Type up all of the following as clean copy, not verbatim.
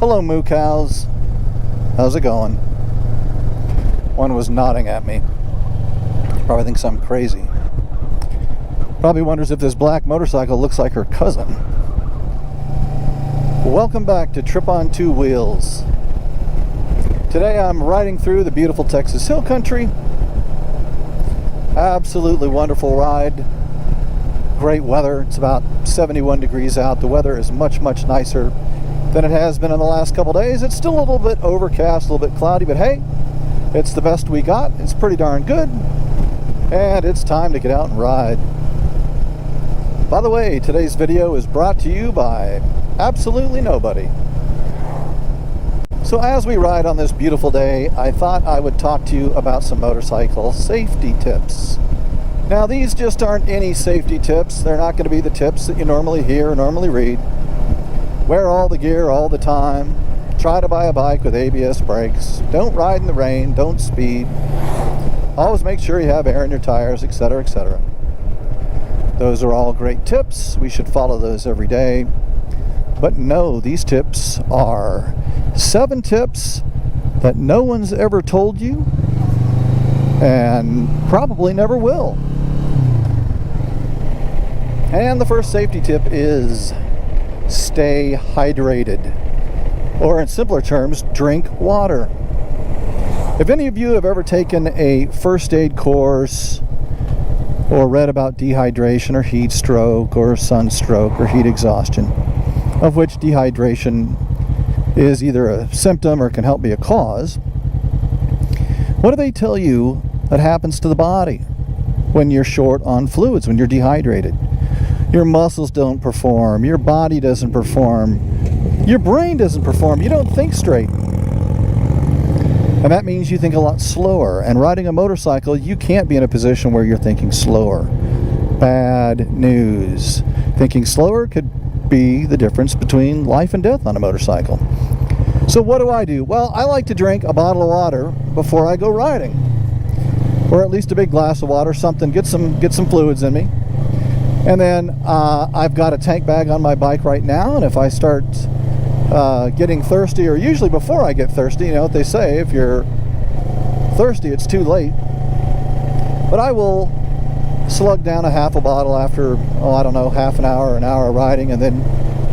Hello, moo cows. How's it going? One was nodding at me. Probably thinks I'm crazy. Probably wonders if this black motorcycle looks like her cousin. Welcome back to Tripp on Two Wheels. Today I'm riding through the beautiful Texas Hill Country. Absolutely wonderful ride. Great weather. It's about 71 degrees out. The weather is much, much nicer than it has been in the last couple days. It's still a little bit overcast, a little bit cloudy, but hey, it's the best we got. It's pretty darn good. And it's time to get out and ride. By the way, today's video is brought to you by absolutely nobody. So as we ride on this beautiful day, I thought I would talk to you about some motorcycle safety tips. Now, these just aren't any safety tips. They're not going to be the tips that you normally hear or normally read. Wear all the gear all the time. Try to buy a bike with ABS brakes. Don't ride in the rain. Don't speed. Always make sure you have air in your tires, etc., etc. Those are all great tips. We should follow those every day. But no, these tips are 7 tips that no one's ever told you and probably never will. And the first safety tip is stay hydrated, or in simpler terms, drink water. If any of you have ever taken a first aid course or read about dehydration or heat stroke or sunstroke or heat exhaustion, of which dehydration is either a symptom or can help be a cause, what do they tell you that happens to the body when you're short on fluids, when you're dehydrated? Your muscles don't perform, your body doesn't perform, your brain doesn't perform, you don't think straight. And that means you think a lot slower. And riding a motorcycle, you can't be in a position where you're thinking slower. Bad news. Thinking slower could be the difference between life and death on a motorcycle. So what do? Well, I like to drink a bottle of water before I go riding. Or at least a big glass of water, something, get some fluids in me. And then I've got a tank bag on my bike right now, and if I start getting thirsty, or usually before I get thirsty, you know what they say, if you're thirsty, it's too late. But I will slug down a half a bottle after, I don't know, half an hour of riding, and then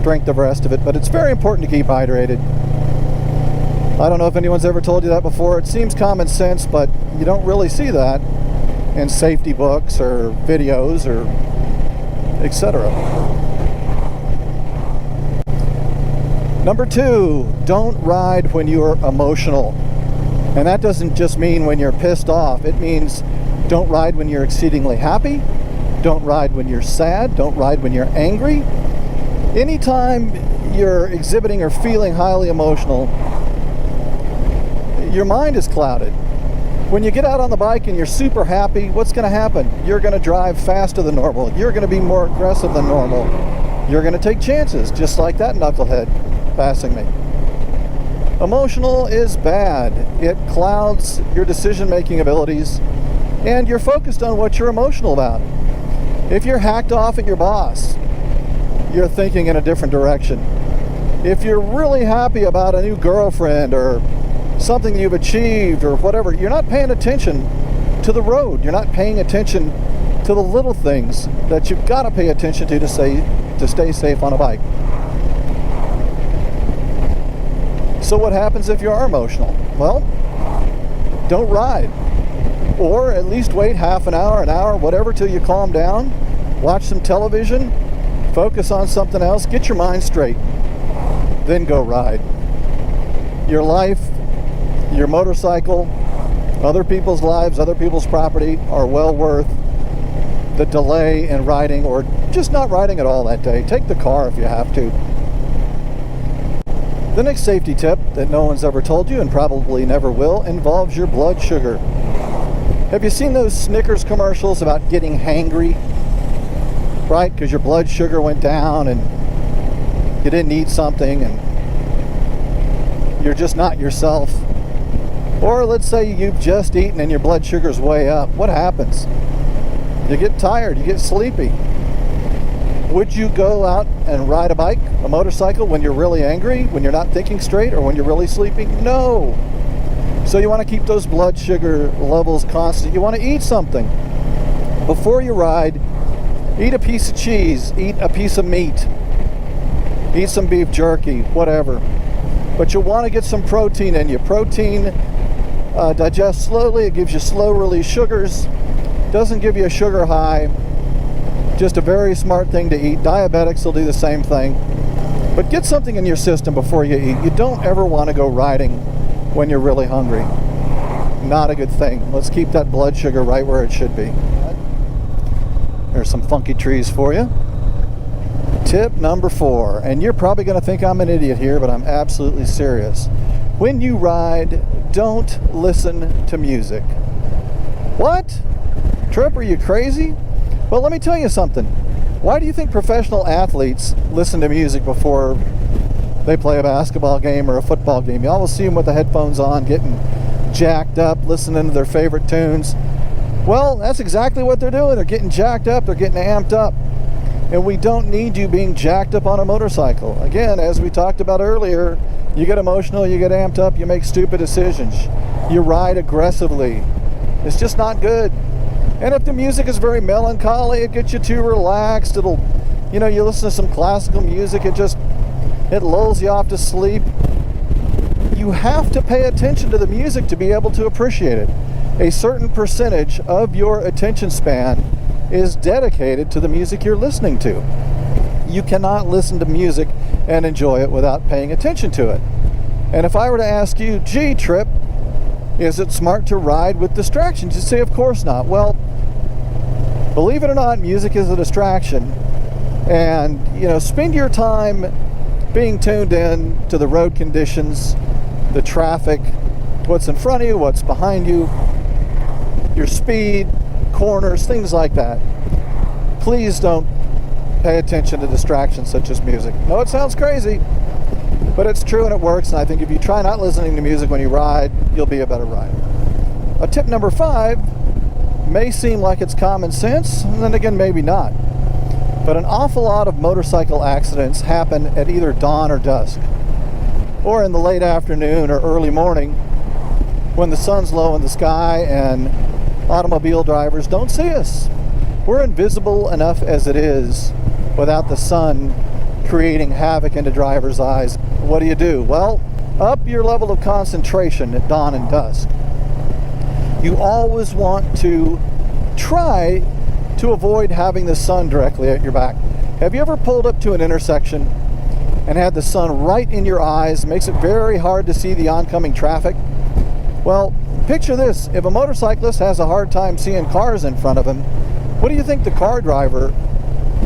drink the rest of it. But it's very important to keep hydrated. I don't know if anyone's ever told you that before. It seems common sense, but you don't really see that in safety books or videos or etc. Number 2, don't ride when you are emotional. And that doesn't just mean when you're pissed off. It means don't ride when you're exceedingly happy. Don't ride when you're sad. Don't ride when you're angry. Anytime you're exhibiting or feeling highly emotional, your mind is clouded. When you get out on the bike and you're super happy, what's going to happen? You're going to drive faster than normal. You're going to be more aggressive than normal. You're going to take chances, just like that knucklehead passing me. Emotional is bad. It clouds your decision-making abilities, and you're focused on what you're emotional about. If you're hacked off at your boss, you're thinking in a different direction. If you're really happy about a new girlfriend or something you've achieved or whatever, you're not paying attention to the road. You're not paying attention to the little things that you've got to pay attention to stay safe on a bike. So what happens if you are emotional? Well, don't ride. Or at least wait half an hour, whatever, till you calm down. Watch some television. Focus on something else. Get your mind straight. Then go ride. Your life, your motorcycle, other people's lives, other people's property are well worth the delay in riding, or just not riding at all that day. Take the car if you have to. The next safety tip that no one's ever told you and probably never will involves your blood sugar. Have you seen those Snickers commercials about getting hangry? Right? Because your blood sugar went down and you didn't eat something and you're just not yourself. Or let's say you've just eaten and your blood sugar's way up. What happens? You get tired, you get sleepy. Would you go out and ride a bike, a motorcycle, when you're really angry, when you're not thinking straight, or when you're really sleepy? No. So you want to keep those blood sugar levels constant. You want to eat something. Before you ride, eat a piece of cheese, eat a piece of meat, eat some beef jerky, whatever. But you'll want to get some protein in you. Protein digests slowly. It gives you slow release sugars. Doesn't give you a sugar high. Just a very smart thing to eat. Diabetics will do the same thing. But get something in your system before you eat. You don't ever want to go riding when you're really hungry. Not a good thing. Let's keep that blood sugar right where it should be. There's some funky trees for you. Tip number 4. And you're probably going to think I'm an idiot here, but I'm absolutely serious. When you ride, don't listen to music. What? Tripp, are you crazy? Well, let me tell you something. Why do you think professional athletes listen to music before they play a basketball game or a football game? You always see them with the headphones on, getting jacked up, listening to their favorite tunes. Well, that's exactly what they're doing. They're getting jacked up, they're getting amped up. And we don't need you being jacked up on a motorcycle. Again, as we talked about earlier, you get emotional, you get amped up, you make stupid decisions. You ride aggressively. It's just not good. And if the music is very melancholy, it gets you too relaxed. It'll, you listen to some classical music, it lulls you off to sleep. You have to pay attention to the music to be able to appreciate it. A certain percentage of your attention span is dedicated to the music you're listening to. You cannot listen to music and enjoy it without paying attention to it. And if I were to ask you, gee, Tripp, is it smart to ride with distractions? You'd say, of course not. Well, believe it or not, music is a distraction. And, spend your time being tuned in to the road conditions, the traffic, what's in front of you, what's behind you, your speed, corners, things like that. Please don't pay attention to distractions such as music. No, it sounds crazy, but it's true and it works. And I think if you try not listening to music when you ride, you'll be a better rider. Tip number 5 may seem like it's common sense, and then again, maybe not. But an awful lot of motorcycle accidents happen at either dawn or dusk, or in the late afternoon or early morning when the sun's low in the sky and automobile drivers don't see us. We're invisible enough as it is without the sun creating havoc into drivers' eyes. What do? Well, up your level of concentration at dawn and dusk. You always want to try to avoid having the sun directly at your back. Have you ever pulled up to an intersection and had the sun right in your eyes? It makes it very hard to see the oncoming traffic. Well, picture this. If a motorcyclist has a hard time seeing cars in front of him, what do you think the car driver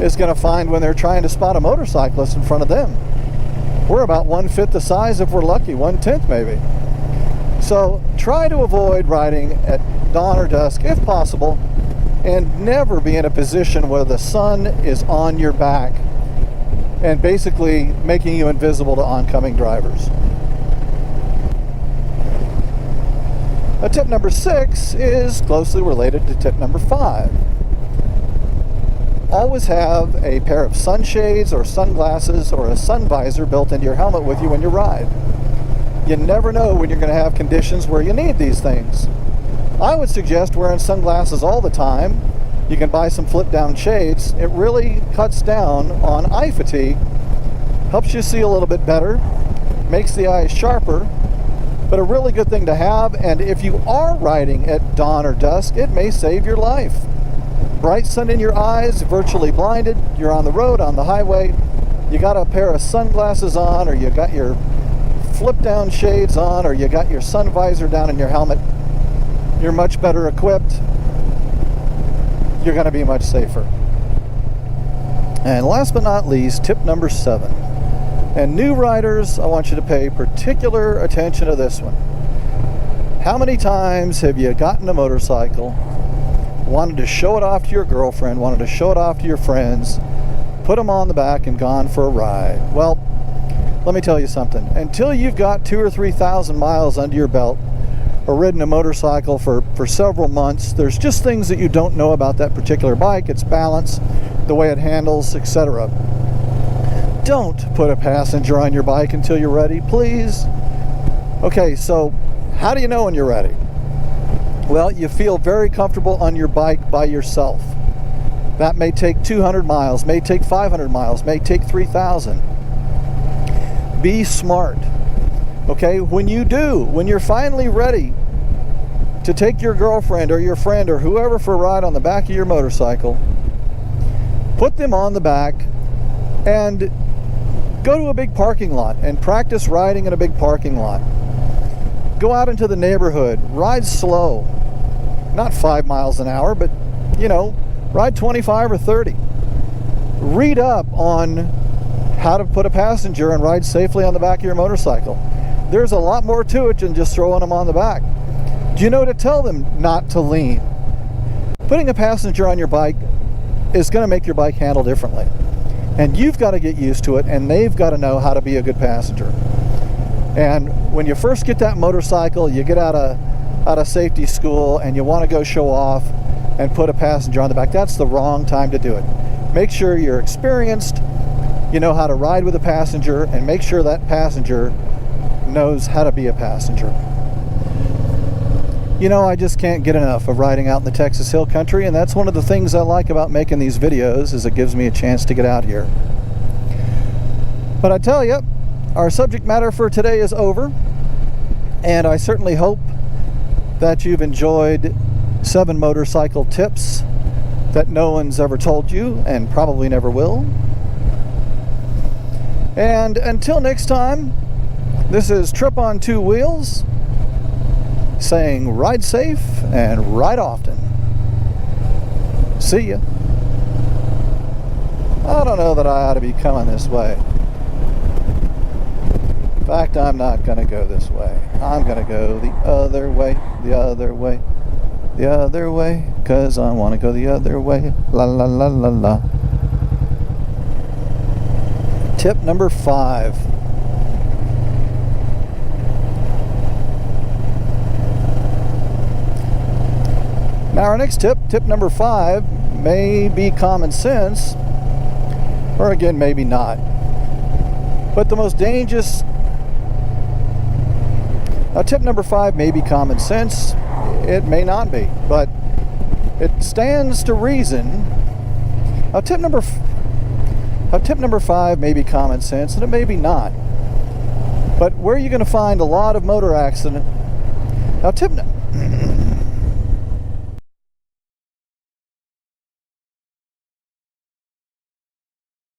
is going to find when they're trying to spot a motorcyclist in front of them? We're about 1/5 the size if we're lucky, 1/10 maybe. So try to avoid riding at dawn or dusk if possible, and never be in a position where the sun is on your back and basically making you invisible to oncoming drivers. Tip number 6 is closely related to tip number 5. Always have a pair of sunshades or sunglasses or a sun visor built into your helmet with you when you ride. You never know when you're going to have conditions where you need these things. I would suggest wearing sunglasses all the time. You can buy some flip down shades. It really cuts down on eye fatigue, helps you see a little bit better, makes the eyes sharper, but a really good thing to have. And if you are riding at dawn or dusk, it may save your life. Bright sun in your eyes, virtually blinded, you're on the road, on the highway, you got a pair of sunglasses on, or you got your flip down shades on, or you got your sun visor down in your helmet, you're much better equipped. You're going to be much safer. And last but not least, tip number 7. And new riders, I want you to pay particular attention to this one. How many times have you gotten a motorcycle, wanted to show it off to your girlfriend, wanted to show it off to your friends, put them on the back and gone for a ride? Well, let me tell you something. Until you've got 2,000 or 3,000 miles under your belt, or ridden a motorcycle for several months, there's just things that you don't know about that particular bike, its balance, the way it handles, etc. Don't put a passenger on your bike until you're ready, please. Okay, so how do you know when you're ready? Well, you feel very comfortable on your bike by yourself. That may take 200 miles, may take 500 miles, may take 3,000. Be smart. Okay, when you're finally ready to take your girlfriend or your friend or whoever for a ride on the back of your motorcycle, put them on the back and go to a big parking lot and practice riding in a big parking lot. Go out into the neighborhood, ride slow. Not 5 miles an hour, but, ride 25 or 30. Read up on how to put a passenger and ride safely on the back of your motorcycle. There's a lot more to it than just throwing them on the back. Do you know to tell them not to lean? Putting a passenger on your bike is going to make your bike handle differently. And you've got to get used to it, and they've got to know how to be a good passenger. And when you first get that motorcycle, you get out of safety school and you want to go show off and put a passenger on the back, that's the wrong time to do it. Make sure you're experienced, you know how to ride with a passenger, and make sure that passenger knows how to be a passenger. I just can't get enough of riding out in the Texas Hill Country, and that's one of the things I like about making these videos, is it gives me a chance to get out here. But I tell you, our subject matter for today is over, and I certainly hope that you've enjoyed 7 motorcycle tips that no one's ever told you and probably never will. And until next time, this is Tripp on 2 wheels saying ride safe and ride often. See ya. I don't know that I ought to be coming this way. In fact, I'm not going to go this way. I'm going to go the other way, the other way, the other way, because I want to go the other way. La la la la la. Tip number 5. Now our next tip, tip number 5, may be common sense, or again, maybe not. But the most dangerous... Now tip number 5 may be common sense, it may not be, but it stands to reason. Now tip number 5 may be common sense, and it may be not. But where are you going to find a lot of motor accident? Now